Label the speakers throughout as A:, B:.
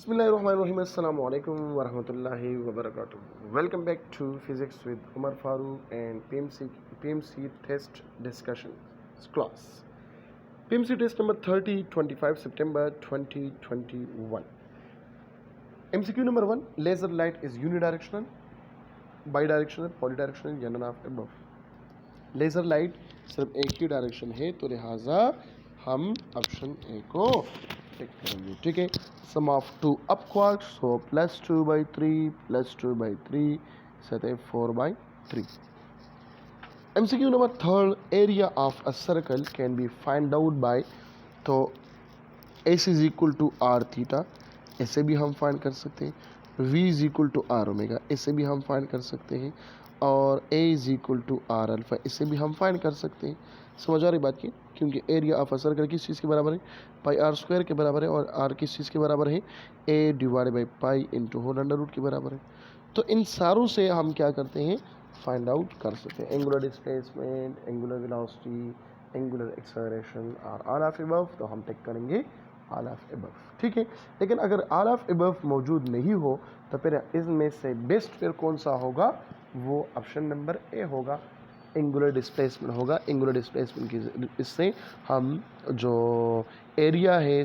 A: Bismillahirrahmanirrahim. Assalamu alaikum wa rahmatullahi wa barakatuh. Welcome back to Physics with Umar Farooq and PMC test discussion class. PMC test number 30, 25 September 2021. MCQ number 1. Laser light is unidirectional, bidirectional, polydirectional या none of above. Laser light सिर्फ एक ही direction है, तो लिहाजा हम option A को टिक करेंगे. ठीक है. Sum of two up quarks, so +2/3 +2/3 सतह 4/3. MCQ number 3. Area of a circle can be find out by, तो S is equal to r theta, ऐसे भी हम फाइंड कर सकते हैं. V is equal to r omega, ऐसे भी हम फाइंड कर सकते हैं. और A is equal to r alpha, इससे भी हम फाइंड कर सकते हैं. समझ आ रही बात की? क्योंकि एरिया ऑफ अ सर्कल किस चीज़ के बराबर है? पाई आर स्क्वायर के बराबर है. और आर किस चीज़ के बराबर है? A divide by pi into whole under root के बराबर है. तो इन सारों से हम क्या करते हैं? फाइंड आउट कर सकते हैं. Angular displacement, angular velocity, angular acceleration और ऑल ऑफ अबव, तो हम टेक करेंगे ऑल ऑफ अबव. ठीक है. लेकिन अगर ऑल ऑफ अबव मौजूद नहीं हो तो फिर इसमें से बेस्ट फिर कौन सा होगा? वो ऑप्शन नंबर ए होगा, एंगुलर डिस्प्लेसमेंट होगा. एंगुलर डिस्प्लेसमेंट की इससे हम जो एरिया है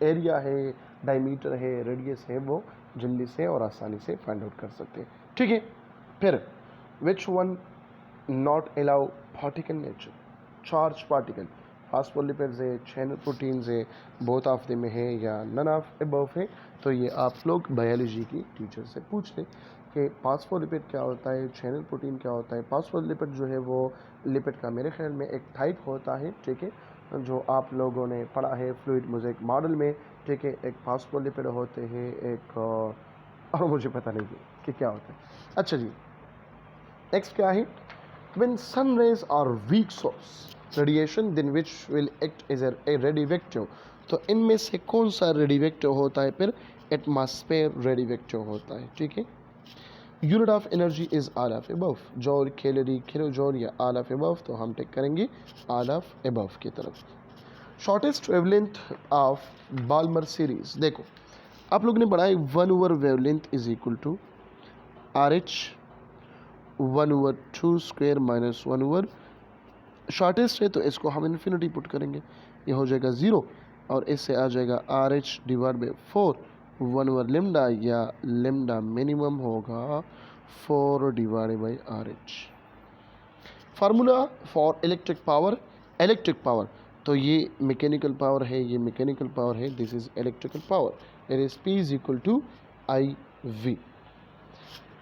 A: एरिया है, डायमीटर है, रेडियस है, वो जल्दी से और आसानी से फाइंड आउट कर सकते हैं. ठीक है. फिर which one not allow particle nature? Charge particle, phospholipids है, चैनल प्रोटीन्स है, बोथ ऑफ देम है या नन ऑफ अबव है? तो ये आप लोग बायोलॉजी की टीचर से पूछ लें कि फास्फोलिपिड क्या होता है, चैनल प्रोटीन क्या होता है. फास्फोलिपिड जो है वो लिपिड का मेरे ख्याल में एक टाइप होता है. ठीक है. जो आप लोगों ने पढ़ा है फ्लूइड मोज़ेक मॉडल में. ठीक है. एक फास्फोलिपिड होते हैं, एक और मुझे पता नहीं कि क्या होता है. अच्छा जी, नेक्स्ट क्या है? When sun rays are weak source radiation, then which will act as a radioactive. तो इनमें से कौन सा रेडियोएक्टिव होता है? फिर एटमॉस्फेयर रेडियोएक्टिव होता है. ठीक है. Unit of energy is all of above, जॉल, calorie, kilo जॉल या ऑल ऑफ अबव, तो हम टेक करेंगे ऑल ऑफ अबव की तरफ. Shortest wavelength of Balmer series, देखो आप लोग ने पढ़ा है 1/वेवलेंथ is equal to RH 1/2 square minus 1/, shortest है तो इसको हम इन्फिनिटी पुट करेंगे, ये हो जाएगा 0. और इससे आ जाएगा RH डिवाइड बाई 4 1/λ, या λ मिनिमम होगा 4 divide by RH. Formula for electric power, तो ये मैकेनिकल पावर है, ये मैकेनिकल पावर है, this is electrical power. It is P is equal to IV.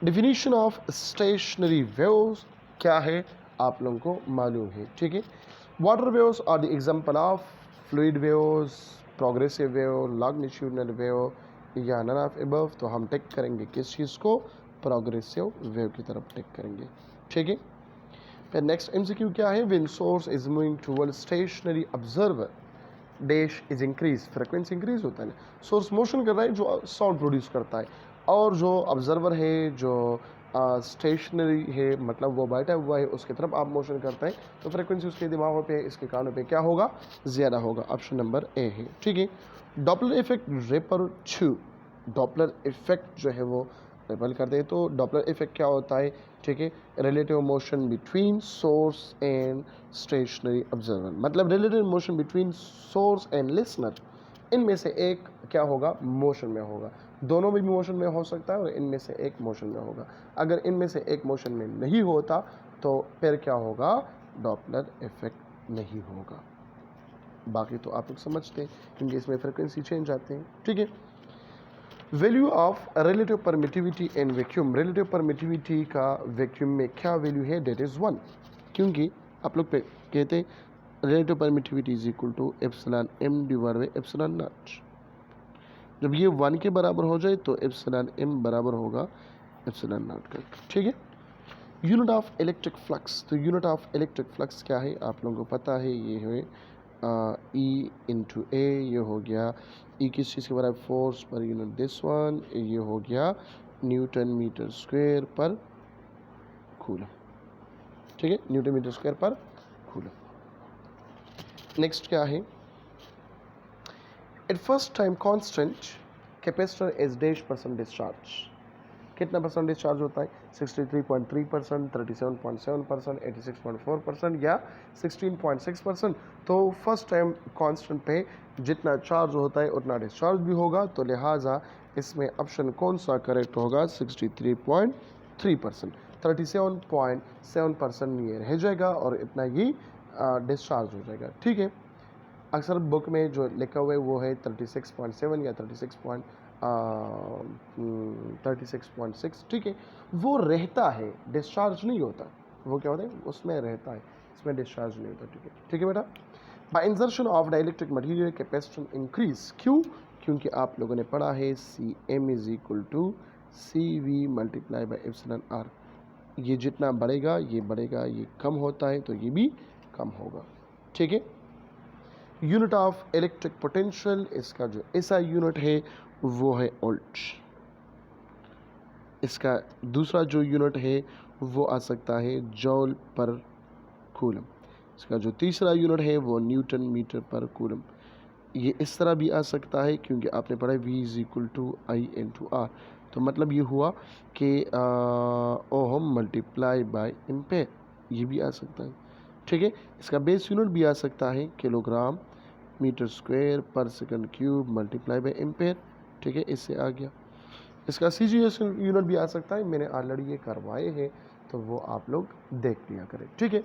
A: Definition of stationary waves क्या है? आप लोगों को मालूम है. ठीक है. Water waves are the example of fluid waves, progressive wave, longitudinal wave या नन ऑफ अबव, तो हम टेक करेंगे किस चीज़ को? प्रोग्रेसिव वेव की तरफ टेक करेंगे. ठीक है. फिर नेक्स्ट MCQ क्या है? When source is moving toward stationary observer dash is increase, frequency increase होता है. सोर्स मोशन कर रहा है जो साउंड प्रोड्यूस करता है, और जो ऑब्जर्वर है जो स्टेशनरी है, मतलब वो बैठा हुआ है, उसकी तरफ आप मोशन करते हैं, तो फ्रीक्वेंसी उसके दिमागों पे, इसके कानों पे क्या होगा? ज़्यादा होगा. ऑप्शन नंबर ए है. ठीक है. डॉपलर इफेक्ट रेपर 2, डॉपलर इफेक्ट जो है वो रेपल करते हैं. तो डॉपलर इफेक्ट क्या होता है? ठीक है. Relative motion between source and stationary observer, मतलब relative motion between source and listener. इनमें से एक क्या होगा? मोशन में होगा. दोनों में भी मोशन में हो सकता है और इनमें से एक मोशन में होगा. अगर इनमें से एक मोशन में नहीं होता तो फिर क्या होगा? डॉपलर इफेक्ट नहीं होगा. बाकी तो आप लोग समझते हैं क्योंकि इसमें फ्रिक्वेंसी चेंज आते हैं. ठीक है. Value of relative permittivity in vacuum, relative permittivity का वैक्यूम में क्या वैल्यू है? That is 1. क्योंकि आप लोग कहते हैं relative permittivity is equal to epsilon m divide by epsilon naught. जब ये 1 के बराबर हो जाए तो एप्सिलॉन m बराबर होगा एप्सिलॉन नॉट का. ठीक है. यूनिट ऑफ इलेक्ट्रिक फ्लक्स, तो यूनिट ऑफ इलेक्ट्रिक फ्लक्स क्या है? आप लोगों को पता है, ये है E इंटू A. ये हो गया E किस चीज़ के बराबर? Force per unit this one. ये हो गया न्यूटन मीटर स्क्वायर पर कूलम. ठीक है. न्यूटन मीटर स्क्वायर पर कूलम. नेक्स्ट क्या है? At first time constant capacitor is dash percent discharge, कितना परसेंट डिस्चार्ज होता है? 63.3%, 37.7%, 86.4% या 16.6%। तो फर्स्ट टाइम कांस्टेंट पे जितना चार्ज होता है उतना डिस्चार्ज भी होगा, तो लिहाजा इसमें ऑप्शन कौन सा करेक्ट होगा? 63.3%, 37.7% ये रह जाएगा और इतना ही डिस्चार्ज हो जाएगा। ठीक है, अक्सर बुक में जो लिखा हुआ है वो है 36.7 या 36.6, ठीक है, वो रहता है, डिस्चार्ज नहीं होता। वो क्या होता है? उसमें रहता है, इसमें डिस्चार्ज नहीं होता। ठीक है, ठीक है बेटा। By insertion of dielectric material capacitance increase, क्यों? क्योंकि आप लोगों ने पढ़ा है Cm is equal to CV multiply by epsilon R। ये जितना बढ़ेगा ये बढ़ेगा, ये कम होता है तो ये भी कम होगा। ठीक है। यूनिट ऑफ इलेक्ट्रिक पोटेंशियल, इसका जो ऐसा यूनिट है वो है वोल्ट। इसका दूसरा जो यूनिट है वो आ सकता है जॉल पर कूलम। इसका जो तीसरा यूनिट है वो न्यूटन मीटर पर कूलम। ये इस तरह भी आ सकता है क्योंकि आपने पढ़ा V is equal to I into R, तो मतलब ये हुआ कि ओहम मल्टीप्लाई बाय एम्पेयर, ये भी आ सकता है। ठीक है, इसका बेस यूनिट भी आ सकता है किलोग्राम मीटर स्क्वायर पर second cube multiply by ampere. ठीक है, इससे आ गया। इसका CGS यूनिट भी आ सकता है, मैंने ऑलरेडी ये करवाए हैं तो वो आप लोग देख लिया करें। ठीक है,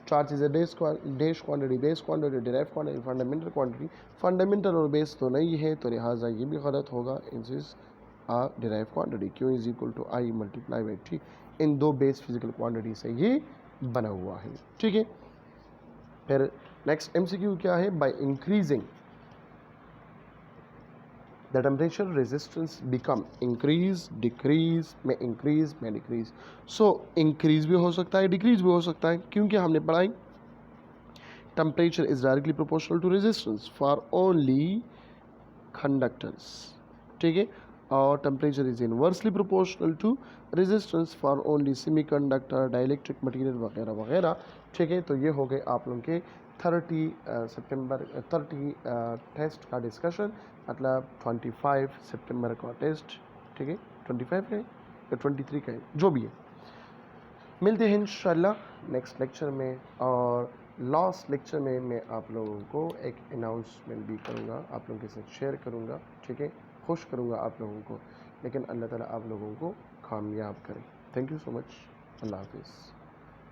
A: charge is a dash quantity, base quantity, derive quantity, fundamental quantity. Fundamental और बेस तो नहीं है तो लिहाजा ये भी गलत होगा। Is a derive quantity, Q is equal to I multiply by T। इन दो बेस फिजिकल क्वांटिटी से ये बना हुआ है। ठीक है, फिर नेक्स्ट MCQ क्या है? By increasing the temperature resistance become increase decrease में increase में decrease। so increase भी हो सकता है, decrease भी हो सकता है, क्योंकि हमने पढ़ाई temperature is directly proportional to resistance for only conductors। ठीक है, और temperature is inversely proportional to resistance for only semiconductor, dielectric material वगैरह वगैरह। ठीक है, तो ये हो गए आप लोगों के 30 टेस्ट का डिस्कशन, मतलब 25 सितंबर का टेस्ट। ठीक है, 25 का है या 23 का है, जो भी है। मिलते हैं इंशाल्लाह नेक्स्ट लेक्चर में, और लास्ट लेक्चर में मैं आप लोगों को एक अनाउंसमेंट भी करूँगा, आप लोगों के साथ शेयर करूँगा। ठीक है, खुश करूँगा आप लोगों को, लेकिन अल्लाह ताला आप लोगों को कामयाब करे। थैंक यू सो मच, अल्लाह हाफिज़।